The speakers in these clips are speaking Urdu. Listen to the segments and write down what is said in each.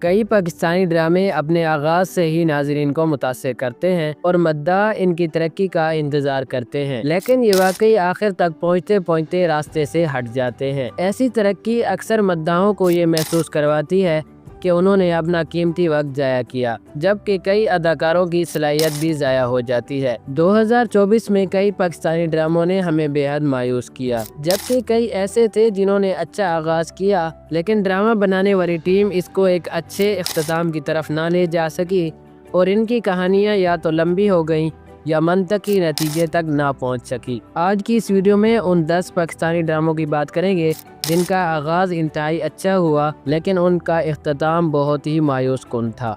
کئی پاکستانی ڈرامے اپنے آغاز سے ہی ناظرین کو متاثر کرتے ہیں اور مداح ان کی ترقی کا انتظار کرتے ہیں، لیکن یہ واقعی آخر تک پہنچتے پہنچتے راستے سے ہٹ جاتے ہیں۔ ایسی ترقی اکثر مداحوں کو یہ محسوس کرواتی ہے کہ انہوں نے اپنا قیمتی وقت ضائع کیا، جبکہ کئی اداکاروں کی صلاحیت بھی ضائع ہو جاتی ہے۔ 2024 میں کئی پاکستانی ڈراموں نے ہمیں بے حد مایوس کیا، جبکہ کئی ایسے تھے جنہوں نے اچھا آغاز کیا لیکن ڈرامہ بنانے والی ٹیم اس کو ایک اچھے اختتام کی طرف نہ لے جا سکی اور ان کی کہانیاں یا تو لمبی ہو گئیں یا منطقی نتیجے تک نہ پہنچ سکی۔ آج کی اس ویڈیو میں ان 10 پاکستانی ڈراموں کی بات کریں گے جن کا آغاز انتہائی اچھا ہوا لیکن ان کا اختتام بہت ہی مایوس کن تھا۔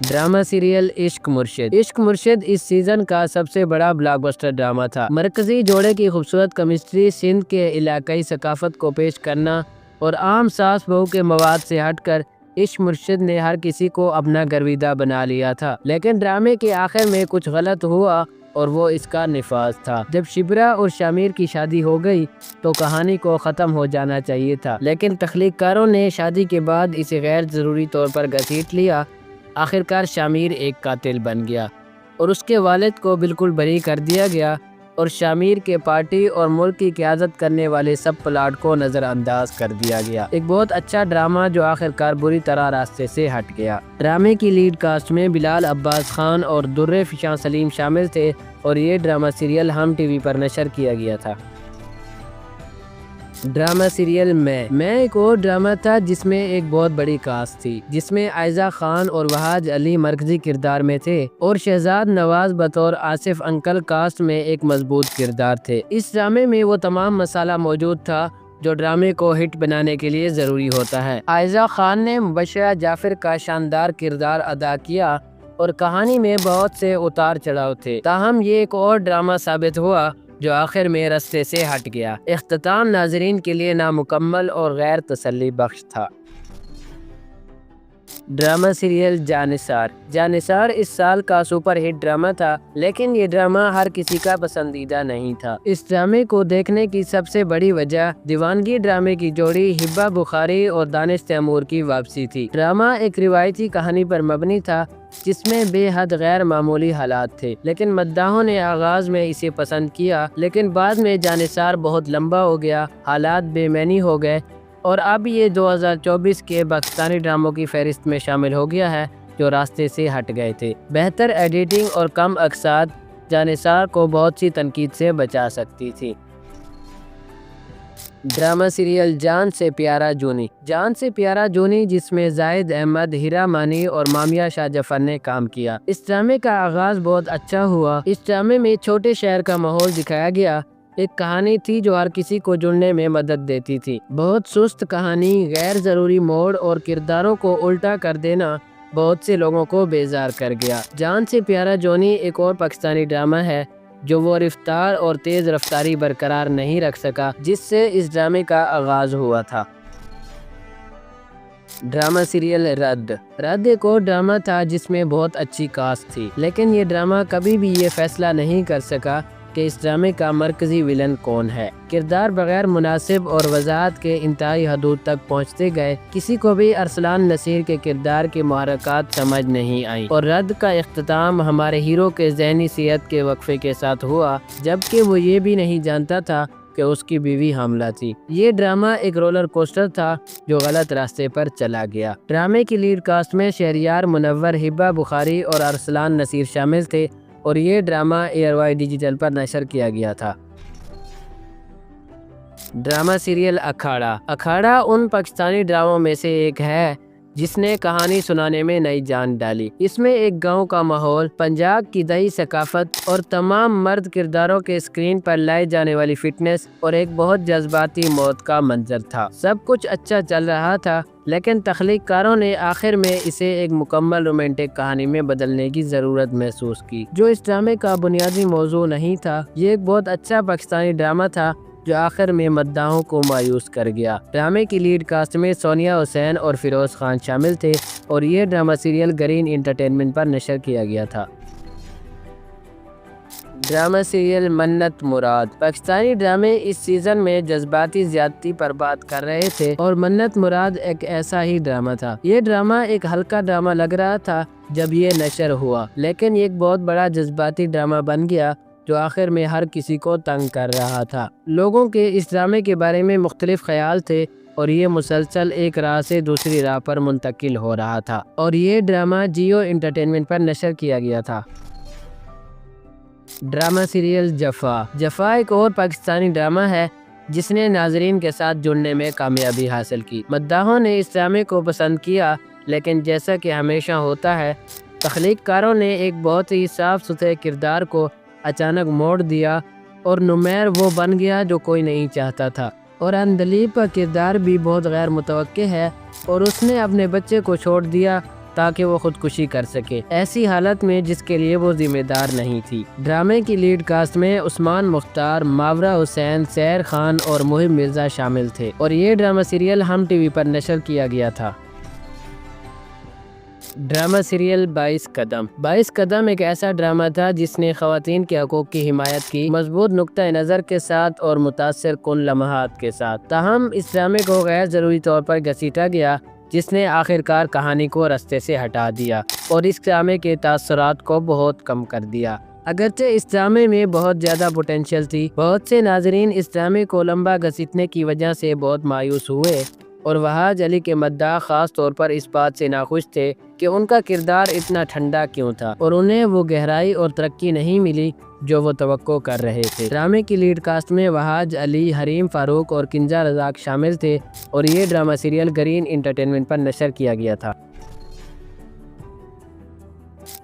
ڈرامہ سیریل عشق مرشد۔ عشق مرشد اس سیزن کا سب سے بڑا بلاک بسٹر ڈرامہ تھا۔ مرکزی جوڑے کی خوبصورت کیمسٹری، سندھ کے علاقائی ثقافت کو پیش کرنا اور عام ساس بہو کے مواد سے ہٹ کر عشق مرشد نے ہر کسی کو اپنا گرویدہ بنا لیا تھا، لیکن ڈرامے کے آخر میں کچھ غلط ہوا اور وہ اس کا نفاذ تھا۔ جب شبرا اور شامیر کی شادی ہو گئی تو کہانی کو ختم ہو جانا چاہیے تھا، لیکن تخلیق کاروں نے شادی کے بعد اسے غیر ضروری طور پر گھسیٹ لیا۔ آخرکار شامیر ایک قاتل بن گیا اور اس کے والد کو بالکل بری کر دیا گیا اور شامیر کے پارٹی اور ملک کی قیادت کرنے والے سب پلاٹ کو نظر انداز کر دیا گیا۔ ایک بہت اچھا ڈرامہ جو آخرکار بری طرح راستے سے ہٹ گیا۔ ڈرامے کی لیڈ کاسٹ میں بلال عباس خان اور در فشاں سلیم شامل تھے اور یہ ڈرامہ سیریل ہم ٹی وی پر نشر کیا گیا تھا۔ ڈرامہ سیریل میں ایک اور ڈرامہ تھا جس میں ایک بہت بڑی کاسٹ تھی، جس میں عائزہ خان اور وہاج علی مرکزی کردار میں تھے اور شہزاد نواز بطور آصف انکل کاسٹ میں ایک مضبوط کردار تھے۔ اس ڈرامے میں وہ تمام مسالہ موجود تھا جو ڈرامے کو ہٹ بنانے کے لیے ضروری ہوتا ہے۔ عائزہ خان نے مبشرہ جعفر کا شاندار کردار ادا کیا اور کہانی میں بہت سے اتار چڑھاؤ تھے، تاہم یہ ایک اور ڈرامہ ثابت ہوا جو آخر میں رستے سے ہٹ گیا۔ اختتام ناظرین کے لیے نامکمل اور غیر تسلی بخش تھا۔ Drama serial جانثار۔ جانثار اس سال کا سپر ہٹ ڈرامہ تھا، لیکن یہ ڈرامہ ہر کسی کا پسندیدہ نہیں تھا۔ اس ڈرامے کو دیکھنے کی سب سے بڑی وجہ دیوانگی ڈرامے کی جوڑی ہبہ بخاری اور دانش تیمور کی واپسی تھی۔ ڈرامہ ایک روایتی کہانی پر مبنی تھا جس میں بے حد غیر معمولی حالات تھے، لیکن مداحوں نے آغاز میں اسے پسند کیا لیکن بعد میں جانثار بہت لمبا ہو گیا، حالات بے معنی ہو گئے اور اب یہ 2024 کے پاکستانی ڈراموں کی فہرست میں شامل ہو گیا ہے جو راستے سے ہٹ گئے تھے۔ بہتر ایڈیٹنگ اور کم اقساط جانثار کو بہت سی تنقید سے بچا سکتی تھی۔ ڈرامہ سیریل جان سے پیارا جونی۔ جان سے پیارا جونی جس میں زاہد احمد، ہیرا مانی اور مامیہ شاہ جعفر نے کام کیا۔ اس ڈرامے کا آغاز بہت اچھا ہوا۔ اس ڈرامے میں چھوٹے شہر کا ماحول دکھایا گیا، ایک کہانی تھی جو ہر کسی کو جڑنے میں مدد دیتی تھی۔ بہت سست کہانی، غیر ضروری موڑ اور کرداروں کو الٹا کر دینا بہت سے لوگوں کو بیزار کر گیا۔ جان سے پیارا جونی ایک اور پاکستانی ڈرامہ ہے جو وہ رفتار اور تیز رفتاری برقرار نہیں رکھ سکا جس سے اس ڈرامے کا آغاز ہوا تھا۔ ڈرامہ سیریل رد۔ رد ایک اور ڈرامہ تھا جس میں بہت اچھی کاسٹ تھی، لیکن یہ ڈرامہ کبھی بھی یہ فیصلہ نہیں کر سکا کہ اس ڈرامے کا مرکزی ویلن کون ہے۔ کردار بغیر مناسب اور وضاحت کے انتہائی حدود تک پہنچتے گئے، کسی کو بھی ارسلان نصیر کے کردار کی محرکات سمجھ نہیں آئیں اور رد کا اختتام ہمارے ہیرو کے ذہنی صحت کے وقفے کے ساتھ ہوا، جبکہ وہ یہ بھی نہیں جانتا تھا کہ اس کی بیوی حاملہ تھی۔ یہ ڈرامہ ایک رولر کوسٹر تھا جو غلط راستے پر چلا گیا۔ ڈرامے کی لیڈ کاسٹ میں شہریار منور، ہبہ بخاری اور ارسلان نصیر شامل تھے اور یہ ڈرامہ ایئر وائی ڈیجیٹل پر نشر کیا گیا تھا۔ Drama serial Akhara. اکھاڑا ان پاکستانی ڈراموں میں سے ایک ہے جس نے کہانی سنانے میں نئی جان ڈالی۔ اس میں ایک گاؤں کا ماحول، پنجاب کی دیہی ثقافت اور تمام مرد کرداروں کے اسکرین پر لائی جانے والی فٹنس اور ایک بہت جذباتی موت کا منظر تھا۔ سب کچھ اچھا چل رہا تھا لیکن تخلیق کاروں نے آخر میں اسے ایک مکمل رومانٹک کہانی میں بدلنے کی ضرورت محسوس کی جو اس ڈرامے کا بنیادی موضوع نہیں تھا۔ یہ ایک بہت اچھا پاکستانی ڈرامہ تھا جو آخر میں مداحوں کو مایوس کر گیا۔ ڈرامے کی لیڈ کاسٹ میں سونیا حسین اور فیروز خان شامل تھے اور یہ ڈرامہ سیریل گرین انٹرٹینمنٹ پر نشر کیا گیا تھا۔ ڈرامہ سیریل منت مراد۔ پاکستانی ڈرامے اس سیزن میں جذباتی زیادتی پر بات کر رہے تھے اور منت مراد ایک ایسا ہی ڈرامہ تھا۔ یہ ڈرامہ ایک ہلکا ڈرامہ لگ رہا تھا جب یہ نشر ہوا، لیکن ایک بہت بڑا جذباتی ڈرامہ بن گیا جو آخر میں ہر کسی کو تنگ کر رہا تھا۔ لوگوں کے اس ڈرامے کے بارے میں مختلف خیال تھے اور یہ مسلسل ایک راہ سے دوسری راہ پر منتقل ہو رہا تھا، اور یہ ڈرامہ جیو انٹرٹینمنٹ پر نشر کیا گیا تھا۔ ڈرامہ سیریل جفا۔ جفا ایک اور پاکستانی ڈرامہ ہے جس نے ناظرین کے ساتھ جڑنے میں کامیابی حاصل کی۔ مداحوں نے اس ڈرامے کو پسند کیا، لیکن جیسا کہ ہمیشہ ہوتا ہے، تخلیق کاروں نے ایک بہت ہی صاف ستھرے کردار کو اچانک موڑ دیا اور نمیر وہ بن گیا جو کوئی نہیں چاہتا تھا۔ اور اندلیب کا کردار بھی بہت غیر متوقع ہے اور اس نے اپنے بچے کو چھوڑ دیا تاکہ وہ خودکشی کر سکے، ایسی حالت میں جس کے لیے وہ ذمہ دار نہیں تھی۔ ڈرامے کی لیڈ کاسٹ میں عثمان مختار، ماورا حسین، سیر خان اور محب مرزا شامل تھے، اور یہ ڈرامہ سیریل ہم ٹی وی پر نشر کیا گیا تھا۔ ڈرامہ سیریل 22 قدم۔ 22 قدم ایک ایسا ڈرامہ تھا جس نے خواتین کے حقوق کی حمایت کی، مضبوط نقطہ نظر کے ساتھ اور متاثر کن لمحات کے ساتھ۔ تاہم اس ڈرامے کو غیر ضروری طور پر گھسیٹا گیا، جس نے آخرکار کہانی کو رستے سے ہٹا دیا اور اس ڈرامے کے تاثرات کو بہت کم کر دیا۔ اگرچہ اس ڈرامے میں بہت زیادہ پوٹینشیل تھی، بہت سے ناظرین اس ڈرامے کو لمبا گھسیٹنے کی وجہ سے بہت مایوس ہوئے، اور وحاج علی کے مداح خاص طور پر اس بات سے ناخوش تھے کہ ان کا کردار اتنا ٹھنڈا کیوں تھا اور انہیں وہ گہرائی اور ترقی نہیں ملی جو وہ توقع کر رہے تھے۔ ڈرامے کی لیڈ کاسٹ میں وحاج علی، حریم فاروق اور کنزا رزاق شامل تھے، اور یہ ڈرامہ سیریل گرین انٹرٹینمنٹ پر نشر کیا گیا تھا۔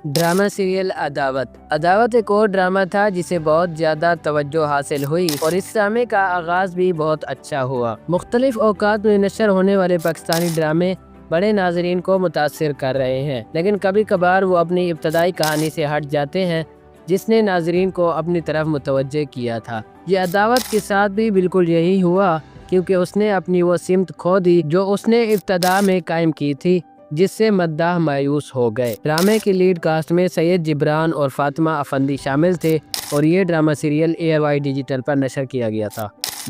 ڈرامہ سیریل عداوت۔ عداوت ایک اور ڈرامہ تھا جسے بہت زیادہ توجہ حاصل ہوئی، اور اس ڈرامے کا آغاز بھی بہت اچھا ہوا۔ مختلف اوقات میں نشر ہونے والے پاکستانی ڈرامے بڑے ناظرین کو متاثر کر رہے ہیں، لیکن کبھی کبھار وہ اپنی ابتدائی کہانی سے ہٹ جاتے ہیں جس نے ناظرین کو اپنی طرف متوجہ کیا تھا۔ یہ عداوت کے ساتھ بھی بالکل یہی ہوا، کیونکہ اس نے اپنی وہ سمت کھو دی جو اس نے ابتدا میں قائم کی تھی، جس سے مداح مایوس ہو گئے۔ ڈرامے کی لیڈ کاسٹ میں سید جبران اور فاطمہ افندی شامل تھے، اور یہ ڈرامہ سیریل ARY ڈیجیٹل پر نشر کیا گیا تھا۔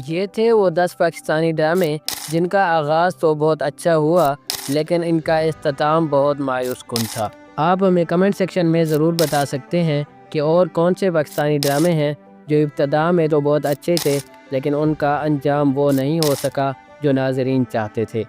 یہ تھے وہ 10 پاکستانی ڈرامے جن کا آغاز تو بہت اچھا ہوا، لیکن ان کا اختتام بہت مایوس کن تھا۔ آپ ہمیں کمنٹ سیکشن میں ضرور بتا سکتے ہیں کہ اور کون سے پاکستانی ڈرامے ہیں جو ابتدا میں تو بہت اچھے تھے، لیکن ان کا انجام وہ نہیں ہو سکا جو ناظرین چاہتے تھے۔